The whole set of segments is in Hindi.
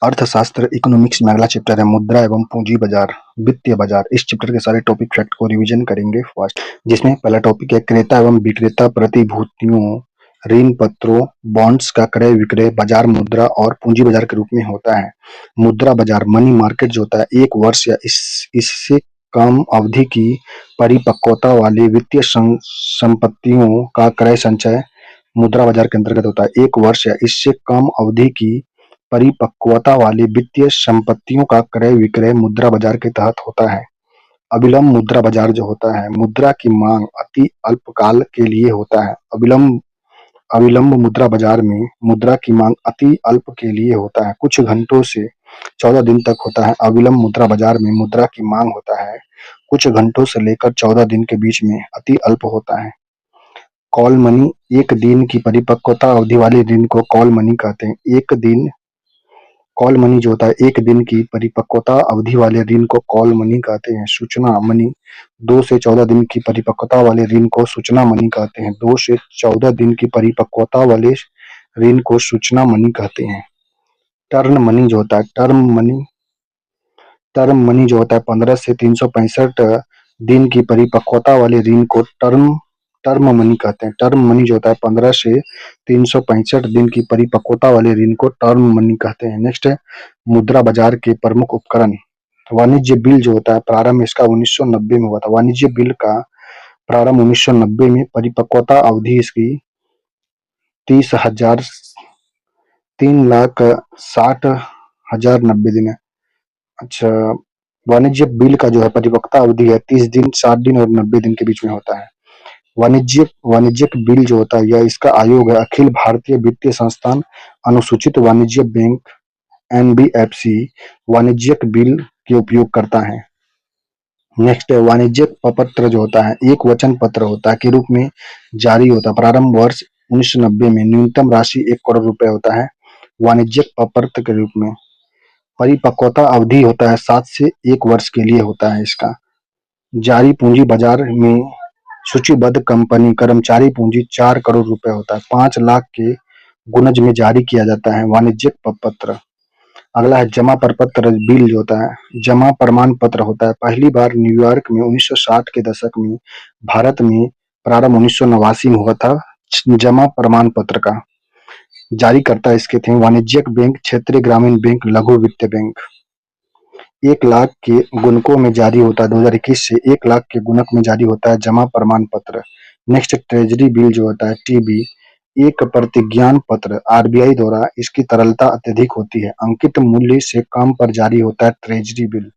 अर्थशास्त्र इकोनॉमिक्स में अगला चैप्टर है मुद्रा एवं पूंजी बाजार, वित्तीय बाजार। इस चैप्टर के सारे टॉपिक फैक्ट को रिवीजन करेंगे फर्स्ट, जिसमें पहला टॉपिक है क्रेता एवं विक्रेता प्रतिभूतियों, ऋण पत्रों, बॉन्ड्स का क्रय विक्रय बाजार मुद्रा और पूंजी बाजार के रूप में होता है। मुद्रा बाजार मनी मार्केट जो होता है 1 वर्ष या इससे कम अवधि की परिपक्वता वाली वित्तीय संपत्तियों का क्रय संचय मुद्रा बाजार के अंतर्गत होता है। 1 वर्ष या इससे कम अवधि की परिपक्वता वाली वित्तीय संपत्तियों का क्रय विक्रय मुद्रा बाजार के तहत होता है। अविलंब मुद्रा बाजार जो होता है मुद्रा की मांग अति अल्पकाल के लिए होता है। अविलंब मुद्रा बाजार में मुद्रा की मांग अति अल्प के लिए होता है, कुछ घंटों से 14 दिन तक होता है। अविलंब मुद्रा बाजार में मुद्रा की मांग होता है कुछ घंटों से लेकर 14 दिन के बीच में अति अल्प होता है। कॉल मनी 1 दिन की परिपक्वता अवधि वाले ऋण को कॉल मनी कहते हैं। कॉल मनी जो होता है 1 दिन की परिपक्वता अवधि वाले ऋण को कॉल मनी कहते हैं। सूचना मनी 2 से 14 दिन की परिपक्वता वाले ऋण को सूचना मनी कहते हैं। 2 से 14 दिन की परिपक्वता वाले ऋण को सूचना मनी कहते हैं। टर्म मनी जो होता है टर्म मनी जो होता है 15 से 365 दिन की परिपक्वता वाले ऋण को टर्म मनी कहते हैं। टर्म मनी जो होता है 15 से 365 दिन की परिपक्वता वाले ऋण को टर्म मनी कहते हैं। नेक्स्ट है मुद्रा बाजार के प्रमुख उपकरण। वाणिज्य बिल जो होता है प्रारंभ इसका 1990 में हुआ था। वाणिज्य बिल का प्रारंभ 1990 में, परिपक्वता अवधि इसकी 3,60,90 दिन है। अच्छा, वाणिज्य बिल का जो है परिपक्वता अवधि है 30 दिन, 60 दिन और 90 दिन के बीच में होता है। वाणिज्यिक बिल जो होता है या इसका आयोग है अखिल भारतीय वित्तीय संस्थान अनुसूचित वाणिज्य बैंक एनबीएफसी वाणिज्यिक बिल के उपयोग करता है। नेक्स्ट है वाणिज्यिक प्रपत्र जो होता है एक वचन पत्र होता है के रूप में जारी होता है। प्रारंभ वर्ष 1990 में न्यूनतम राशि 1 करोड़ रुपए होता है वाणिज्यिक प्रपत्र के रूप में। परिपक्वता अवधि होता है 7 से 1 वर्ष के लिए होता है इसका। जारी पूंजी बाजार में सूचीबद्ध कंपनी कर्मचारी पूंजी 4 करोड़ रुपए होता है। 5 लाख के गुणज में जारी किया जाता है वाणिज्यिक प्रपत्र। अगला है जमा प्रपत्र बिल जो होता है जमा प्रमाण पत्र होता है। पहली बार न्यूयॉर्क में 1960 के दशक में, भारत में प्रारंभ 1989 में हुआ था जमा प्रमाण पत्र का। जारी करता इसके थे वाणिज्यिक बैंक, क्षेत्रीय ग्रामीण बैंक, लघु वित्त बैंक। 1 लाख के गुणकों में जारी होता है 2021 से 1 लाख के गुणक में जारी होता है जमा प्रमाण पत्र। नेक्स्ट ट्रेजरी बिल जो होता है टीबी, एक प्रतिज्ञान पत्र आरबीआई द्वारा इसकी तरलता अत्यधिक होती है, अंकित मूल्य से कम पर जारी होता है ट्रेजरी बिल।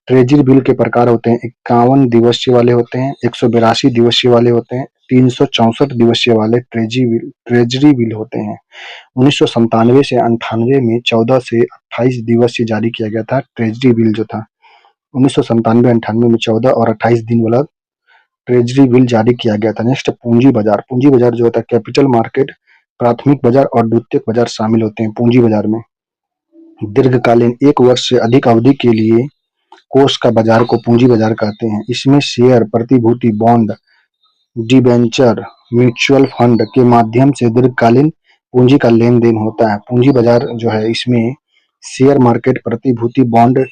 ट्रेजरी बिल के प्रकार होते हैं 51 दिवसीय वाले होते हैं, 182 दिवसीय वाले होते हैं, 364 दिवसीय वाले ट्रेजरी बिल होते हैं। 1997 से 98 में 14 से 28 दिवसीय जारी किया गया था ट्रेजरी बिल जो था। 1997-98 में 14 और 28 दिन वाला ट्रेजरी बिल जारी किया गया था। नेक्स्ट पूंजी बाजार जो होता है कैपिटल मार्केट, प्राथमिक बाजार और द्वितीयक बाजार शामिल होते हैं पूंजी बाजार में। दीर्घकालीन 1 वर्ष से अधिक अवधि के लिए कोष का बाजार को पूंजी बाजार कहते हैं। इसमें शेयर, प्रतिभूति, बॉन्ड, डिबेंचर, म्यूचुअल फंड के माध्यम से दीर्घकालीन पूंजी का लेन देन होता है। पूंजी बाजार जो है इसमें शेयर मार्केट, प्रतिभूति, बॉन्ड,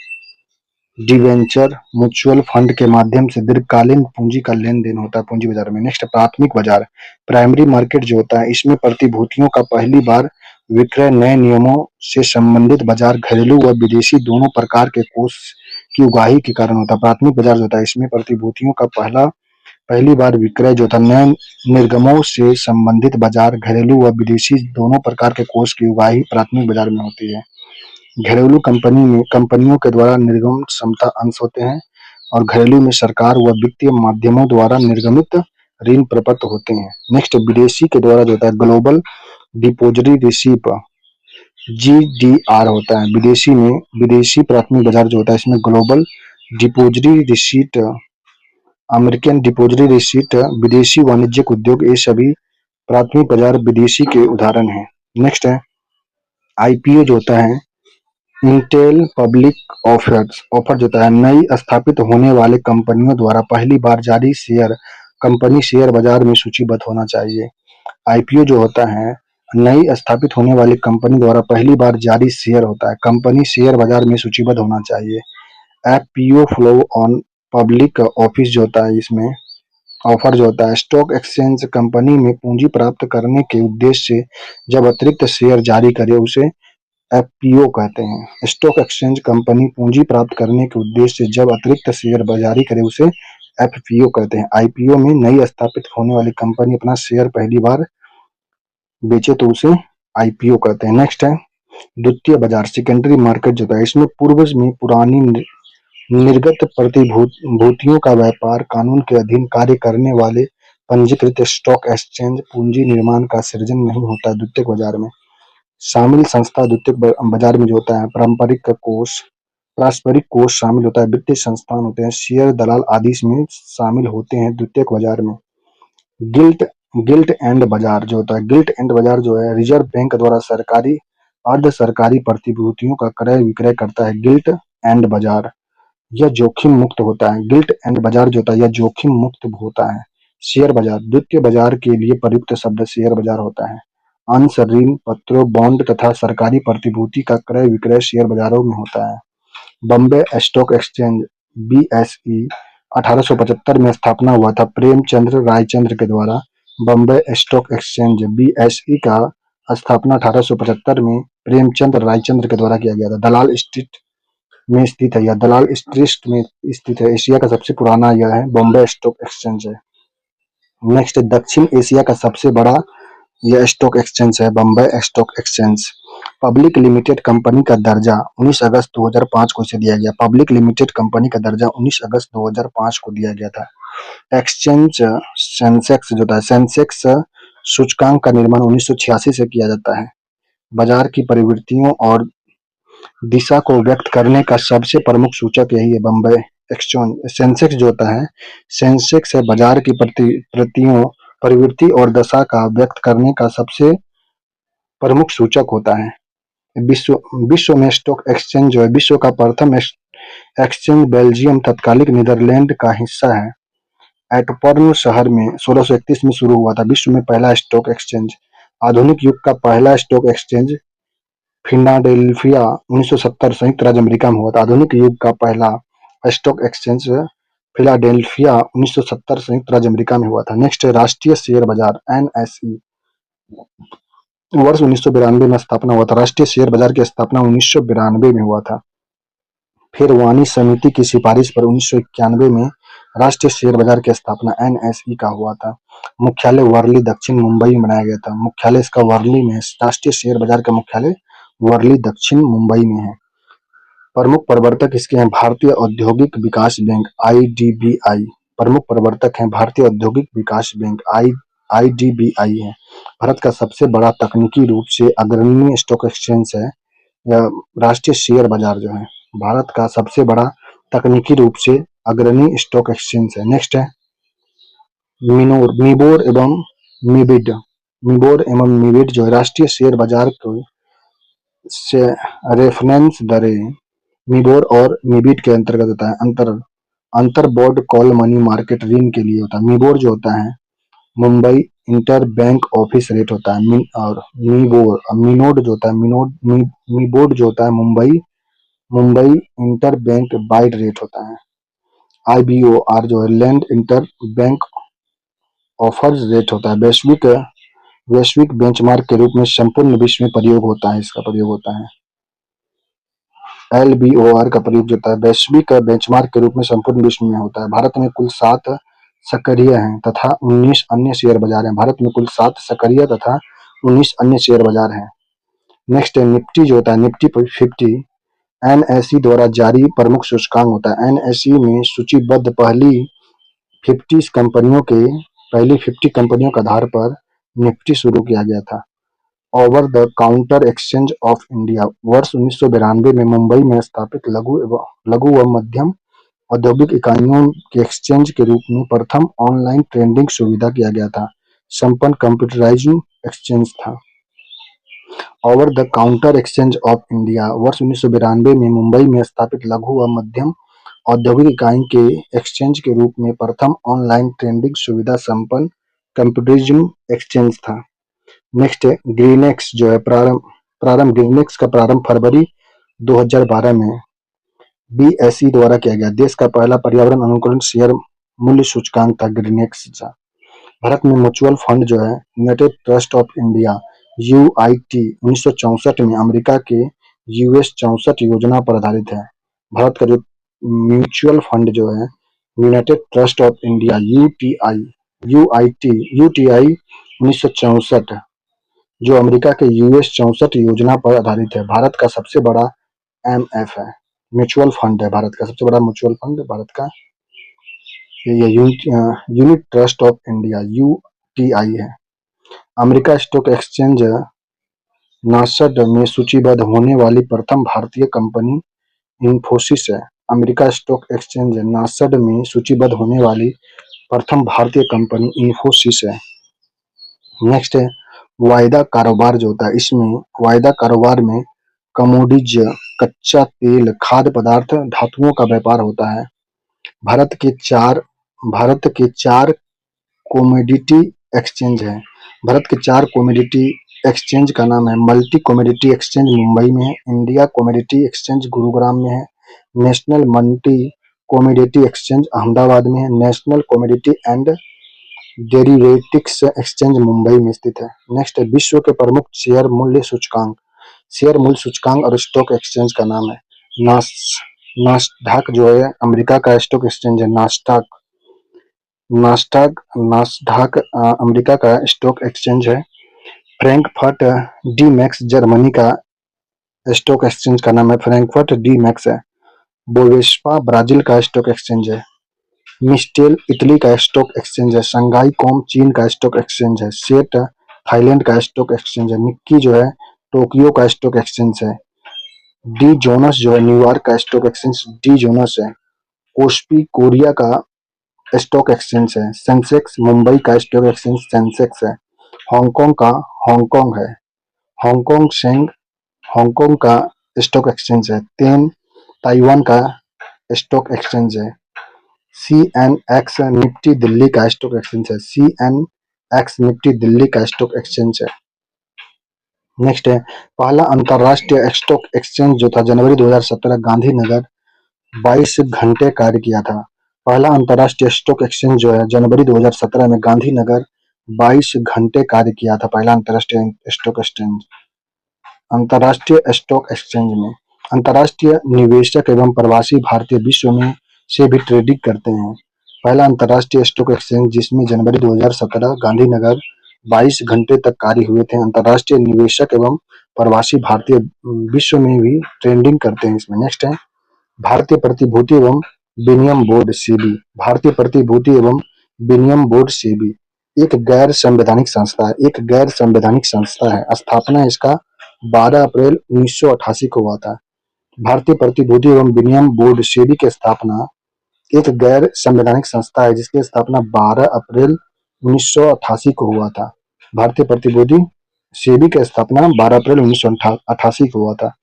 डिवेंचर, म्यूचुअल फंड के माध्यम से दीर्घकालीन पूंजी का लेन देन होता है पूंजी बाजार में। नेक्स्ट प्राथमिक बाजार, प्राइमरी मार्केट जो होता है इसमें प्रतिभूतियों का पहली बार विक्रय नए नियमों से संबंधित बाजार घरेलू व विदेशी दोनों प्रकार के कोष की उगाही के कारण होता है। प्राथमिक बाजार जो होता है इसमें प्रतिभूतियों का पहली बार विक्रय जो था नए निर्गमों से संबंधित बाजार घरेलू व विदेशी दोनों प्रकार के कोष की उगाही प्राथमिक बाजार में होती है। घरेलू कंपनियों के द्वारा निर्गम क्षमता अंश होते हैं और घरेलू में सरकार व वित्तीय माध्यमों द्वारा निर्गमित ऋण प्रपत्र होते हैं। नेक्स्ट विदेशी के द्वारा जो होता है ग्लोबल डिपोजिटरी रिसीप GDR होता है। विदेशी प्राथमिक बाजार जो होता है इसमें global depository receipt, American depository receipt, विदेशी वाणिज्यिक उद्योग, ये सभी प्राथमिक बाजार विदेशी के उदाहरण हैं। नेक्स्ट है IPO जो होता है इंटेल पब्लिक ऑफर जो होता है नई स्थापित होने वाले कंपनियों द्वारा पहली बार जारी शेयर कंपनी शेयर बाजार में सूचीबद्ध होना चाहिए। IPO जो होता है नई स्थापित होने वाली कंपनी द्वारा पहली बार जारी शेयर होता है। कंपनी शेयर बाजार में सूचीबद्ध होना चाहिए। FPO flow on public office जो होता है, इसमें ऑफर जो होता है, स्टॉक एक्सचेंज कंपनी में पूंजी प्राप्त करने के उद्देश्य से जब अतिरिक्त शेयर जारी करे उसे एफपीओ कहते हैं। स्टॉक एक्सचेंज कंपनी पूंजी प्राप्त करने के उद्देश्य से जब अतिरिक्त शेयर जारी करे उसे एफपीओ कहते हैं। आईपीओ में नई स्थापित होने वाली कंपनी अपना शेयर पहली बार बेचे तो उसे आईपीओ कहते हैं। नेक्स्ट है द्वितीय बाजार, सेकेंडरी मार्केट जो है, इसमें पूर्व में पुरानी निर्गत प्रतिभूतियों का व्यापार कानून के अधीन कार्य करने वाले पंजीकृत स्टॉक एक्सचेंज पूंजी निर्माण का सृजन नहीं होता है। द्वितीयक बाजार में शामिल संस्था, द्वितीयक बाजार में जो होता है पारस्परिक कोष शामिल होता है, वित्तीय संस्थान होते हैं, शेयर दलाल आदि इसमें शामिल होते हैं द्वितीयक बाजार में। गिल्ट गिल्ट एंड बाजार जो होता है, गिल्ट एंड बाजार जो है, रिजर्व बैंक द्वारा सरकारी अर्ध सरकारी प्रतिभूतियों का क्रय विक्रय करता है। गिल्ट एंड बाजार यह जोखिम मुक्त होता है। गिल्ट एंड बाजार जो होता है यह जोखिम मुक्त होता है। शेयर बाजार, द्वितीय बाजार के लिए प्रयुक्त शब्द शेयर बाजार होता है। अंश, ऋण पत्रों, बॉन्ड तथा सरकारी प्रतिभूति का क्रय विक्रय शेयर बाजारों में होता है। बॉम्बे स्टॉक एक्सचेंज बीएसई 1875 में स्थापना हुआ था प्रेमचंद्र रायचंद्र के द्वारा। बॉम्बे स्टॉक एक्सचेंज बीएसई का स्थापना 1875 में प्रेमचंद रायचंद्र के द्वारा किया गया था। दलाल स्ट्रीट में स्थित है, यह दलाल स्ट्रीट में स्थित है। एशिया का सबसे पुराना यह है बॉम्बे स्टॉक एक्सचेंज है। नेक्स्ट दक्षिण एशिया का सबसे बड़ा यह स्टॉक एक्सचेंज है Bombay stock exchange. Public limited company का दर्जा 19 अगस्त 2005 को इसे दिया गया। पब्लिक लिमिटेड कंपनी का दर्जा 19 अगस्त 2005 को दिया गया था। एक्सचेंज सेंसेक्स जो था, सेंसेक्स सूचकांक का निर्माण 1986 से किया जाता है। बाजार की प्रवृत्तियों और दिशा को व्यक्त करने का सबसे प्रमुख सूचक यही है बॉम्बे एक्सचेंज। सेंसेक्स जो होता है, सेंसेक्स है बाजार की प्रवृत्ति और दशा का व्यक्त करने का सबसे प्रमुख सूचक होता है। विश्व विश्व में स्टॉक एक्सचेंज जो है, विश्व का प्रथम एक्सचेंज बेल्जियम तत्कालिक नीदरलैंड का हिस्सा है। एंटवर्प शहर में 1631 में शुरू हुआ था विश्व में पहला स्टॉक एक्सचेंज। आधुनिक युग का पहला स्टॉक एक्सचेंज फिलाडेल्फिया 1970 संयुक्त राज्य अमेरिका में हुआ था। आधुनिक युग का पहला स्टॉक एक्सचेंज फिलाडेल्फिया 1970 संयुक्त राज्य अमेरिका में हुआ था। नेक्स्ट है राष्ट्रीय शेयर बाजार एनएसई, वर्ष 1992 में स्थापना हुआ था। राष्ट्रीय शेयर बाजार की स्थापना 1992 में हुआ था। फिर वाणी समिति की सिफारिश पर 1991 में राष्ट्रीय शेयर बाजार की स्थापना एनएसई का हुआ था। मुख्यालय वर्ली दक्षिण मुंबई में बनाया गया था। मुख्यालय इसका वर्ली में है। राष्ट्रीय शेयर बाजार का मुख्यालय वर्ली दक्षिण मुंबई में है। प्रमुख प्रवर्तक इसके हैं भारतीय औद्योगिक विकास बैंक आईडीबीआई। प्रमुख प्रवर्तक हैं भारतीय औद्योगिक विकास बैंक आईडीबीआई है। भारत का सबसे बड़ा तकनीकी रूप से अग्रणी स्टॉक एक्सचेंज है या राष्ट्रीय शेयर बाजार जो है, भारत का सबसे बड़ा तकनीकी रूप से अग्रणी स्टॉक एक्सचेंज है। नेक्स्ट है मिबोर एवं मिबिड। मिबोर एवं मिबिड जो है राष्ट्रीय शेयर बाजार को से रेफरेंस दरें मिबोर और मिबिट के अंतर्गत होता है। अंतर बोर्ड कॉल मनी मार्केट ऋण के लिए होता है। मिबोर जो होता है Mumbai inter bank office rate होता है। और मिनोड जो होता है मिबोर्ड जो होता है Mumbai inter bank wide rate होता है। आईबीओआर जो है land inter bank offers rate होता है। वैश्विक बेंचमार्क के रूप में संपूर्ण विश्व में प्रयोग होता है, इसका प्रयोग होता है। एलबीओआर का प्रयोग जो होता है वैश्विक बेंचमार्क के रूप में संपूर्ण विश्व में होता है। भारत में कुल 7 सक्रिय हैं तथा 19 अन्य शेयर बाजार हैं। भारत में कुल 7 सक्रिय तथा 19 अन्य शेयर बाजार हैं। नेक्स्ट है निफ्टी जो होता है निफ्टी 50 एनएसई द्वारा जारी प्रमुख सूचकांक होता है। एनएसई में सूचीबद्ध पहली 50 कंपनियों के आधार पर निफ्टी शुरू किया गया था। Over the counter exchange of India, वर्ष 1992 में मुंबई में स्थापित लघु व मध्यम औद्योगिक इकाइयों के एक्सचेंज के रूप में प्रथम ऑनलाइन ट्रेडिंग सुविधा किया गया था। संपन्न कंप्यूटराइज्ड एक्सचेंज था। Over the counter exchange of India, वर्ष 1992 में मुंबई में स्थापित लघु व मध्यम औद्योगिक इकाई के एक्सचेंज के रूप में प्रथम ऑनलाइन ट्रेडिंग सुविधा संपन्न कंप्यूटराइज्ड एक्सचेंज था। नेक्स्ट है ग्रीनेक्स जो है प्रारंभ ग्रीनेक्स का प्रारंभ फरवरी 2012 में बीएसई द्वारा किया गया। देश का पहला पर्यावरण अनुकूल शेयर मूल्य सूचकांक था ग्रीनेक्स का। भारत में म्यूचुअल फंड जो है United trust of India UIT 1964 में अमेरिका के यूएस 64 योजना पर आधारित है। भारत का जो म्यूचुअल फंड जो है United trust of India UTI UIT UTI 1964 जो अमेरिका के यूएस 64 योजना पर आधारित है। भारत का सबसे बड़ा एमएफ है, म्यूचुअल फंड है। भारत का सबसे बड़ा म्यूचुअल फंड भारत का ये unit trust of India UTI है। अमेरिका स्टॉक एक्सचेंज नास्डaq में सूचीबद्ध होने वाली प्रथम भारतीय कंपनी इंफोसिस है। अमेरिका स्टॉक एक्सचेंज नास्डaq में सूचीबद्ध होने वाली प्रथम भारतीय कंपनी इंफोसिस है। नेक्स्ट है वायदा कारोबार जो होता है, इसमें वायदा कारोबार में कमोडिज, कच्चा तेल, खाद्य पदार्थ, धातुओं का व्यापार होता है। भारत के चार कमोडिटी एक्सचेंज है। भारत के चार कमोडिटी एक्सचेंज का नाम है मल्टी कमोडिटी एक्सचेंज मुंबई में है, इंडिया कमोडिटी एक्सचेंज गुरुग्राम में है, national multi commodity exchange Ahmedabad में है, national commodity and derivatives exchange Mumbai में स्थित है। नेक्स्ट है विश्व के प्रमुख शेयर मूल्य सूचकांक और स्टॉक एक्सचेंज का नाम है नास्डaq जो है अमेरिका का स्टॉक एक्सचेंज है। नास्डaq अमेरिका का स्टॉक एक्सचेंज है। फ्रैंकफर्ट डी मैक्स जर्मनी का स्टॉक एक्सचेंज का नाम है फ्रैंकफर्ट डी मैक्स है। बोवेस्पा ब्राजील का स्टॉक एक्सचेंज है। मिस्टेल इटली का स्टॉक एक्सचेंज है। शंघाई कॉम चीन का स्टॉक एक्सचेंज है। सेट थाईलैंड का स्टॉक एक्सचेंज है। निक्की जो है टोक्यो का स्टॉक एक्सचेंज है। डी जोनस जो है न्यूयॉर्क का स्टॉक एक्सचेंज डी जोनस है। कोस्पी कोरिया का स्टॉक एक्सचेंज है। सेंसेक्स मुंबई का स्टॉक एक्सचेंज सेंसेक्स है। हांगकांग का हांगकांग है। हांगकांग सेंग हांगकांग का स्टॉक एक्सचेंज है। तेन ताइवान का स्टॉक एक्सचेंज है। सीएनएक्स निफ्टी दिल्ली का स्टॉक एक्सचेंज है। सीएनएक्स निफ्टी दिल्ली का स्टॉक एक्सचेंज है। नेक्स्ट है पहला अंतरराष्ट्रीय स्टॉक एक्सचेंज जो था जनवरी 2017 गांधीनगर 22 घंटे कार्य किया था। पहला अंतरराष्ट्रीय स्टॉक एक्सचेंज जो है जनवरी 2017 में गांधीनगर 22 घंटे कार्य किया था। पहला अंतरराष्ट्रीय स्टॉक एक्सचेंज अंतरराष्ट्रीय स्टॉक एक्सचेंज में अंतरराष्ट्रीय निवेशक एवं प्रवासी भारतीय विश्व में से भी ट्रेडिंग करते हैं। पहला अंतरराष्ट्रीय स्टॉक एक्सचेंज जिसमें जनवरी 2017 गांधीनगर 22 घंटे तक कार्य हुए थे। अंतरराष्ट्रीय निवेशक एवं प्रवासी भारतीय विश्व में भी ट्रेडिंग करते हैं इसमें। नेक्स्ट है भारतीय प्रतिभूति एवं विनिमय बोर्ड सेबी। भारतीय प्रतिभूति एवं विनिमय बोर्ड सेबी एक गैर संवैधानिक संस्था है। स्थापना इसका 12 अप्रैल 1988 को हुआ था। भारतीय प्रतिभूति एवं विनिमय बोर्ड सेबी की स्थापना एक गैर संवैधानिक संस्था है जिसकी स्थापना 12 अप्रैल 1988 को हुआ था। भारतीय प्रतिभूति सेबी की स्थापना 12 अप्रैल 1988 को हुआ था।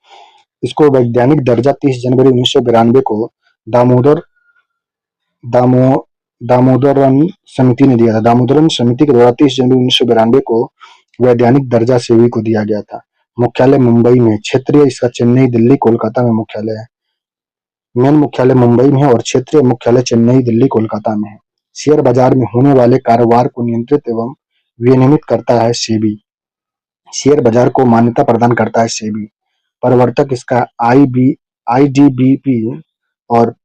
इसको वैज्ञानिक दर्जा 30 जनवरी 1992 को दामोदर दामो दामोदरन समिति ने दिया था। दामोदरन समिति के द्वारा 30 जनवरी 1992 को वैज्ञानिक दर्जा सेबी को दिया गया था। मुख्यालय मुंबई में, क्षेत्रीय इसका चेन्नई, दिल्ली, कोलकाता में मुख्यालय है। मेन मुख्यालय मुंबई में है और क्षेत्रीय मुख्यालय चेन्नई, दिल्ली, कोलकाता में है। शेयर बाजार में होने वाले कारोबार को नियंत्रित एवं विनियमित करता है सेबी। शेयर बाजार को मान्यता प्रदान करता है सेबी। प्रवर्तक इसका आईडीबीपी और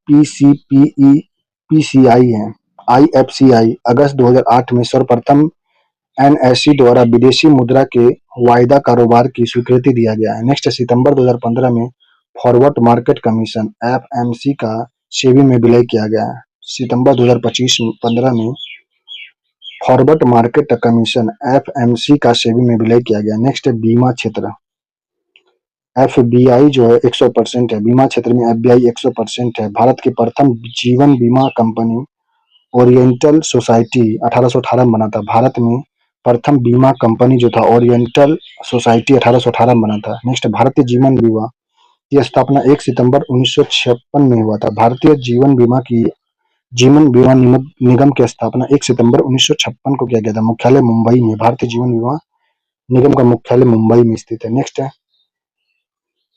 पीसीआई है। आईएफसीआई अगस्त 2008 में सर्वप्रथम एनएसई द्वारा विदेशी मुद्रा के वायदा कारोबार की स्वीकृति दिया गया है। नेक्स्ट सितंबर 2015 में फॉरवर्ड मार्केट कमीशन एफएमसी का सेबी में विलय किया गया है। सितंबर 2015 में फॉरवर्ड मार्केट कमीशन एफएमसी का सेबी में विलय किया गया। नेक्स्ट है बीमा क्षेत्र। एफबीआई जो है 100% है। बीमा क्षेत्र में एफबीआई 100% है। भारत की प्रथम जीवन बीमा कंपनी ओरिएंटल सोसाइटी 1818 में बना था। भारत में प्रथम बीमा कंपनी जो था ओरिएंटल सोसाइटी 1818 में बना था। नेक्स्ट भारतीय जीवन बीमा की स्थापना 1 सितंबर 1956 में हुआ था। भारतीय जीवन बीमा निगम की स्थापना 1 सितंबर 1956 को किया गया था। मुख्यालय मुंबई में। भारतीय जीवन बीमा निगम का मुख्यालय मुंबई में स्थित है। नेक्स्ट है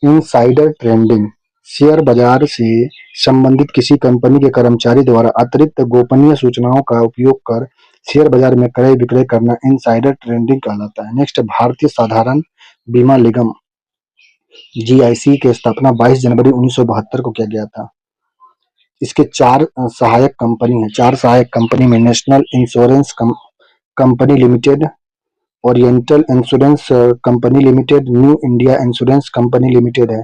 इनसाइडर ट्रेडिंग, शेयर बाजार से संबंधित किसी कंपनी के कर्मचारी द्वारा अतिरिक्त गोपनीय सूचनाओं का उपयोग कर शेयर बाजार में क्रय विक्रय करना इनसाइडर ट्रेडिंग कहलाता है। नेक्स्ट भारतीय साधारण बीमा निगम जीआईसी की स्थापना 22 जनवरी 1972 को किया गया था। इसके चार सहायक कंपनी है। चार सहायक कंपनी में national insurance company limited, oriental insurance company limited, new India insurance company limited है,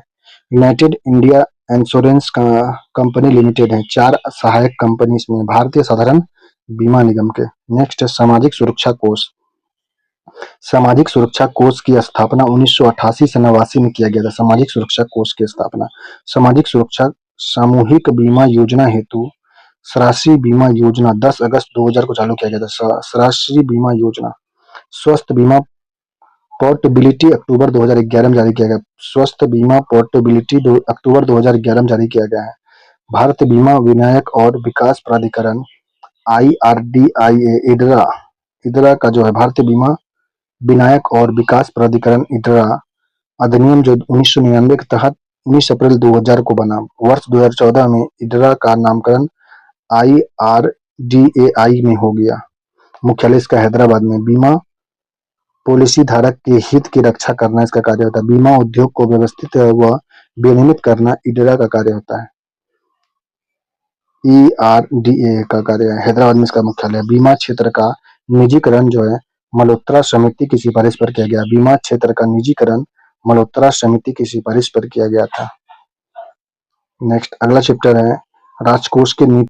united India insurance company limited है। चार सहायक कंपनी इसमें भारतीय साधारण बीमा निगम के। नेक्स्ट है सामाजिक सुरक्षा कोष। सामाजिक सुरक्षा कोष की स्थापना 1988 से 89 में किया गया था। सामाजिक सुरक्षा कोष की स्थापना सामाजिक सुरक्षा सामूहिक बीमा योजना हेतु सरासरी बीमा योजना 10 अगस्त 2000 को चालू किया गया था। सरासरी बीमा योजना स्वास्थ्य बीमा पोर्टेबिलिटी अक्टूबर 2011 में जारी किया गया। स्वास्थ्य बीमा पोर्टेबिलिटी अक्टूबर 2011 में जारी किया गया है। भारत बीमा विनायक और विकास प्राधिकरण IRDAI इडरा इडरा का जो है भारतीय बीमा विनायक और विकास प्राधिकरण इडरा अधिनियम जो 1999 के तहत 19 अप्रैल 2000 को बना। वर्ष 2014 में इडरा का नामकरण IRDAI में हो गया। मुख्यालय इसका हैदराबाद में। बीमा पॉलिसी धारक के हित की रक्षा करना इसका कार्य होता है। बीमा उद्योग को व्यवस्थित व विनियमित करना इडरा का कार्य होता है। IRDAI का कार्य है। हैदराबाद में इसका मुख्यालय है। बीमा क्षेत्र का निजीकरण जो है मल्होत्रा समिति की सिफारिश पर किया गया। बीमा क्षेत्र का निजीकरण मल्होत्रा समिति की सिफारिश पर किया गया था। नेक्स्ट अगला चैप्टर है राजकोष के नीति